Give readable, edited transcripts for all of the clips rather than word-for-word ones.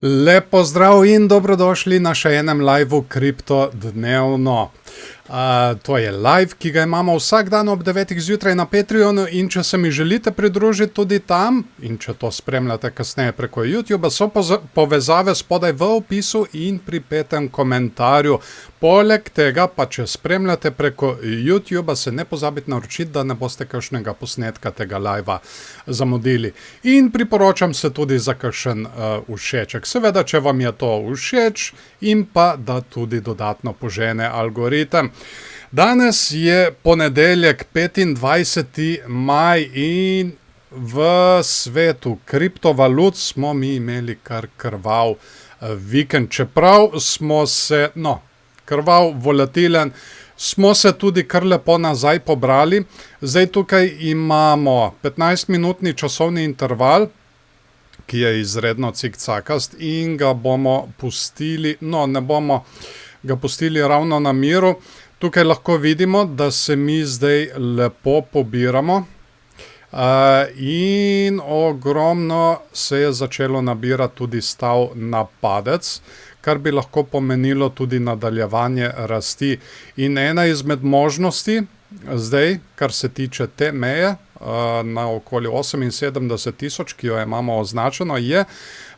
Lepo zdrav in dobrodošli na še enem liveu Kripto dnevno. To je live, ki ga imamo vsak dan ob 9. zjutraj na Patreonu, in če se mi želite pridružiti tudi tam, in če to spremljate kasneje preko YouTubea, so povezave spodaj v opisu in pri petem komentarju. Poleg tega pa, če spremljate preko YouTubea, se ne pozabite naročiti, da ne boste kakšnega posnetka tega livea zamudili. In priporočam se tudi za kakšen všeček. Seveda, če vam je to všeč, in pa da tudi dodatno požene algoritem. Danes je ponedeljek, 25. maj, in v svetu kriptovalut smo mi imeli kar krvav vikend. Čeprav smo se, krvav, volatilen, smo se tudi kar lepo nazaj pobrali. Zdaj tukaj imamo 15-minutni časovni interval, ki je izredno cikcakast, in ga bomo pustili, ne bomo ga pustili ravno na miru. Tukaj lahko vidimo, da se mi zdaj lepo pobiramo, in ogromno se je začelo nabirati tudi stav na padec, kar bi lahko pomenilo tudi nadaljevanje rasti. In ena izmed možnosti zdaj, kar se tiče te meje, na okoli 78.000, ki jo imamo označeno, je,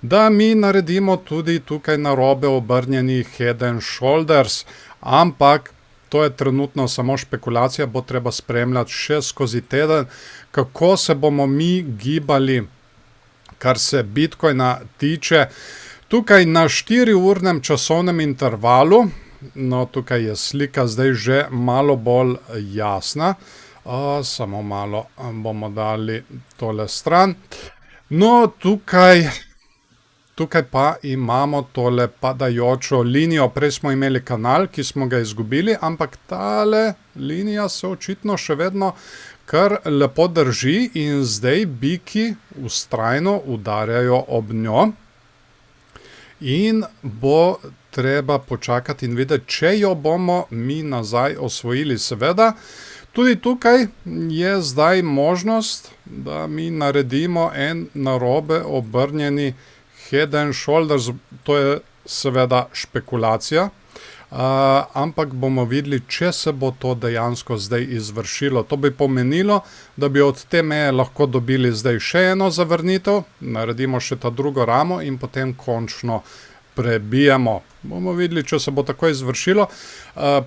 da mi naredimo tudi tukaj narobe obrnjeni Head and Shoulders, ampak to je trenutno samo špekulacija, bo treba spremljati še skozi teden, kako se bomo mi gibali, kar se Bitcoina tiče. Tukaj na 4-urnem časovnem intervalu, tukaj je slika zdaj že malo bolj jasna, samo malo bomo dali tole stran. Tukaj pa imamo tole padajočo linijo. Prej smo imeli kanal, ki smo ga izgubili, ampak tale linija se očitno še vedno kar lepo drži, in zdaj biki vztrajno udarjajo ob njo. In bo treba počakati in videti, če jo bomo mi nazaj osvojili. Seveda, tudi tukaj je zdaj možnost, da mi naredimo en narobe obrnjeni Head and Shoulders. To je seveda špekulacija, ampak bomo videli, če se bo to dejansko zdaj izvršilo. To bi pomenilo, da bi od te meje lahko dobili zdaj še eno zavrnitev, naredimo še ta drugo ramo in potem končno prebijemo. Bomo videli, če se bo tako izvršilo.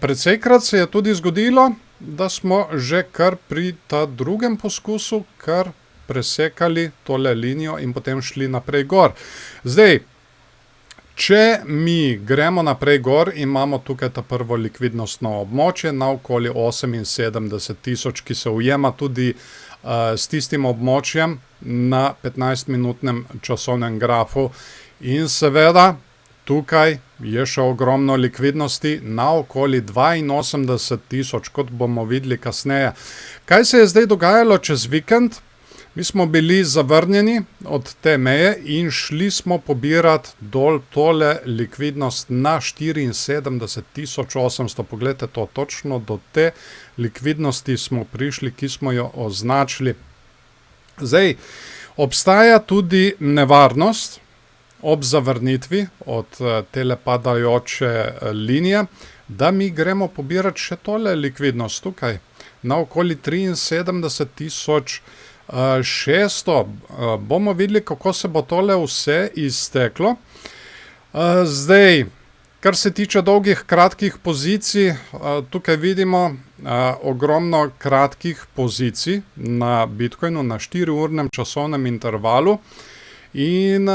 Predsejkrat se je tudi zgodilo, da smo že kar pri ta drugem poskusu kar presekali tole linijo in potem šli naprej gor. Zdaj, če mi gremo naprej gor, imamo tukaj ta prvo likvidnostno območje na okoli 78.000, ki se ujema tudi s tistim območjem na 15-minutnem časovnem grafu. In seveda, tukaj je še ogromno likvidnosti na okoli 82.000, kot bomo videli kasneje. Kaj se je zdaj dogajalo čez vikend? Mi smo bili zavrnjeni od te meje in šli smo pobirati dol tole likvidnost na 74.800. Poglejte to, točno do te likvidnosti smo prišli, ki smo jo označili. Zdaj, obstaja tudi nevarnost ob zavrnitvi od tele padajoče linije, da mi gremo pobirati še tole likvidnost tukaj, na okoli 73.600. Bomo videli, kako se bo tole vse izteklo. Zdaj, kar se tiče dolgih, kratkih pozicij, tukaj vidimo ogromno kratkih pozicij na Bitcoinu na 4-urnem časovnem intervalu, in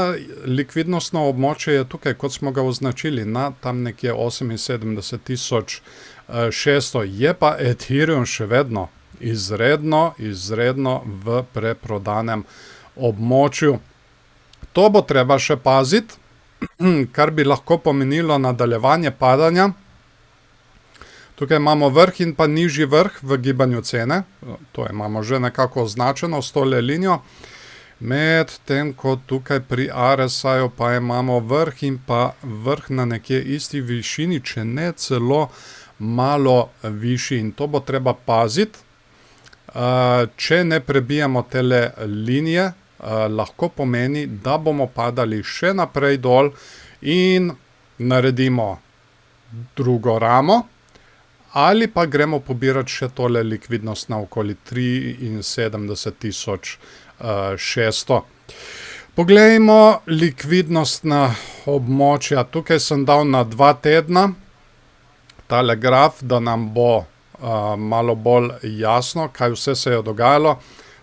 likvidnostno območje je tukaj, kot smo ga označili, na tam nekje 78.600. Je pa Ethereum še vedno izredno v preprodanem območju. To bo treba še paziti, kar bi lahko pomenilo nadaljevanje padanja. Tukaj imamo vrh in pa nižji vrh v gibanju cene. To imamo že nekako označeno s tole linijo. Medtem ko tukaj pri RSI-ju pa imamo vrh in pa vrh na nekje isti višini, če ne celo malo višji. In to bo treba paziti. Če ne prebijamo tele linije, lahko pomeni, da bomo padali še naprej dol in naredimo drugo ramo, ali pa gremo pobirati še tole likvidnost na okoli 73.600. Poglejmo likvidnostna območja. Tukaj sem dal na 2 tedna tale graf, da nam bo malo bolj jasno, kaj vse se je dogajalo.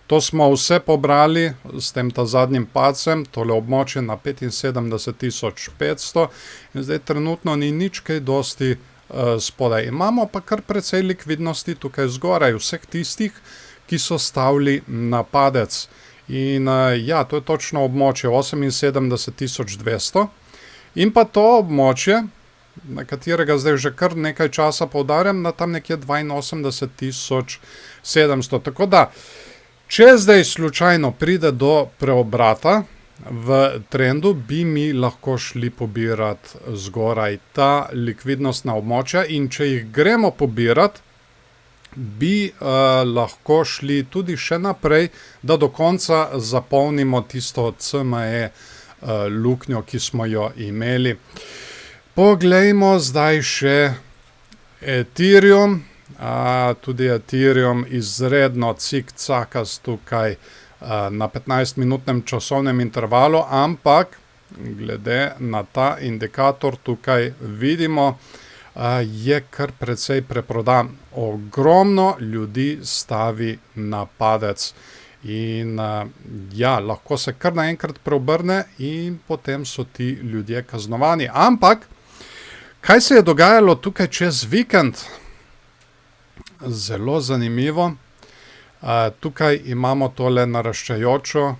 To smo vse pobrali s tem zadnjim padcem, tole območje na 75.500 in zdaj trenutno ni nič kaj dosti spodaj. Imamo pa kar precej likvidnosti tukaj zgoraj, vseh tistih, ki so stavili na padec. In ja, to je točno območje 78.200 in pa to območje, na katerega zdaj že kar nekaj časa poudarjam, na tam nekje 82.700. Tako da, če zdaj slučajno pride do preobrata v trendu, bi mi lahko šli pobirati zgoraj ta likvidnostna območja in če jih gremo pobirati, bi lahko šli tudi še naprej, da do konca zapolnimo tisto CME luknjo, ki smo jo imeli. Poglejmo zdaj še Ethereum. Tudi Ethereum izredno cikcakas tukaj na 15-minutnem časovnem intervalu, ampak glede na ta indikator tukaj vidimo, je kar precej preprodan. Ogromno ljudi stavi na padec in ja, lahko se kar naenkrat preobrne in potem so ti ljudje kaznovani. Ampak, kaj se je dogajalo tukaj čez vikend? Zelo zanimivo. Tukaj imamo tole naraščajočo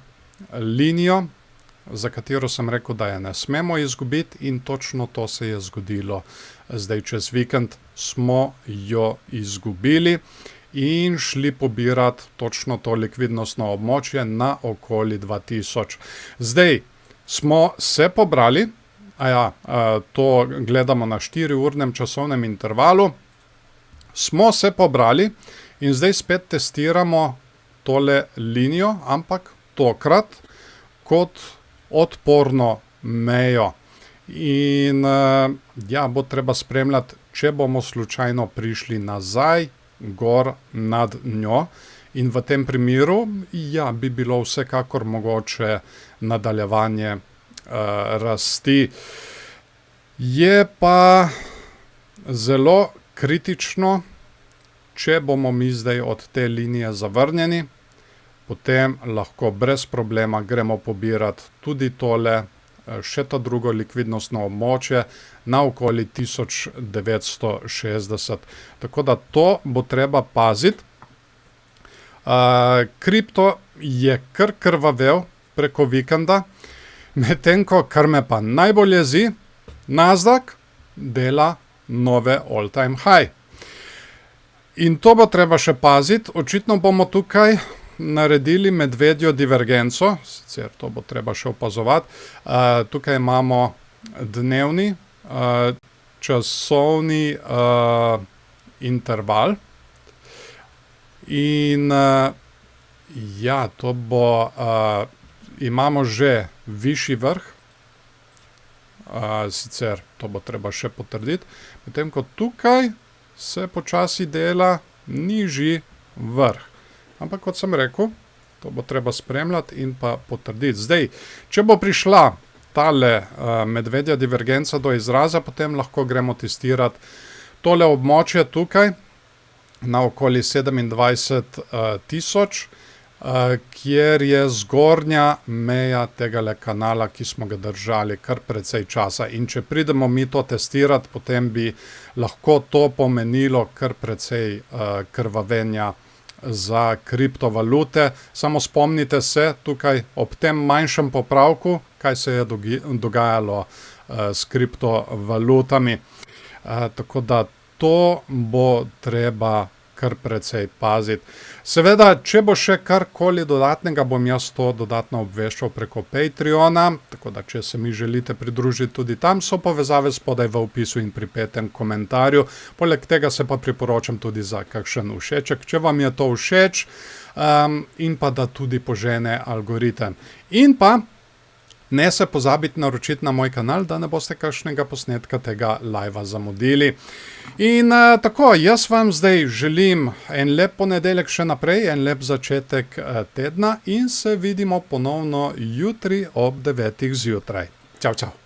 linijo, za katero sem rekel, da je ne smemo izgubiti in točno to se je zgodilo. Zdaj čez vikend smo jo izgubili in šli pobirati točno to likvidnostno območje na okoli 2000. Zdaj smo se pobrali, to gledamo na 4-urnem časovnem intervalu, smo se pobrali in zdaj spet testiramo tole linijo, ampak tokrat kot odporno mejo. In ja, bo treba spremljati, če bomo slučajno prišli nazaj, gor nad njo. In v tem primeru, ja, bi bilo vsekakor mogoče nadaljevanje rasti. Je pa zelo kritično, če bomo mi zdaj od te linije zavrnjeni, potem lahko brez problema gremo pobirati tudi tole, še to drugo likvidnostno območje na okoli 1960. Tako da to bo treba paziti. Kripto je kar krvavel preko vikenda, medtem ko, kar me pa najbolj jezi, Nasdaq dela nove all-time high. In to bo treba še paziti. Očitno bomo tukaj naredili medvedjo divergenco, sicer to bo treba še opazovati. Tukaj imamo dnevni časovni interval in ja, to bo, imamo že višji vrh, sicer to bo treba še potrditi, medtem ko tukaj se počasi dela nižji vrh. Ampak kot sem rekel, to bo treba spremljati in pa potrditi. Zdaj, če bo prišla tale medvedja divergenca do izraza, potem lahko gremo testirati tole območje tukaj na okoli 27.000, kjer je zgornja meja tegale kanala, ki smo ga držali kar precej časa. In če pridemo mi to testirati, potem bi lahko to pomenilo kar precej krvavenja za kriptovalute. Samo spomnite se tukaj ob tem manjšem popravku, kaj se je dogajalo s kriptovalutami. Tako da to bo treba kar precej paziti. Seveda, če bo še karkoli dodatnega, bom jaz to dodatno obveščal preko Patreona, tako da če se mi želite pridružiti tudi tam, so povezave spodaj v opisu in pripetem komentarju. Poleg tega se pa priporočam tudi za kakšen všeček, če vam je to všeč, in pa da tudi požene algoritem. In pa ne se pozabiti naročiti na moj kanal, da ne boste kakšnega posnetka tega live zamudili. In tako, jaz vam zdaj želim en lep ponedeljek še naprej, en lep začetek tedna in se vidimo ponovno jutri ob 9. zjutraj. Čau, čau.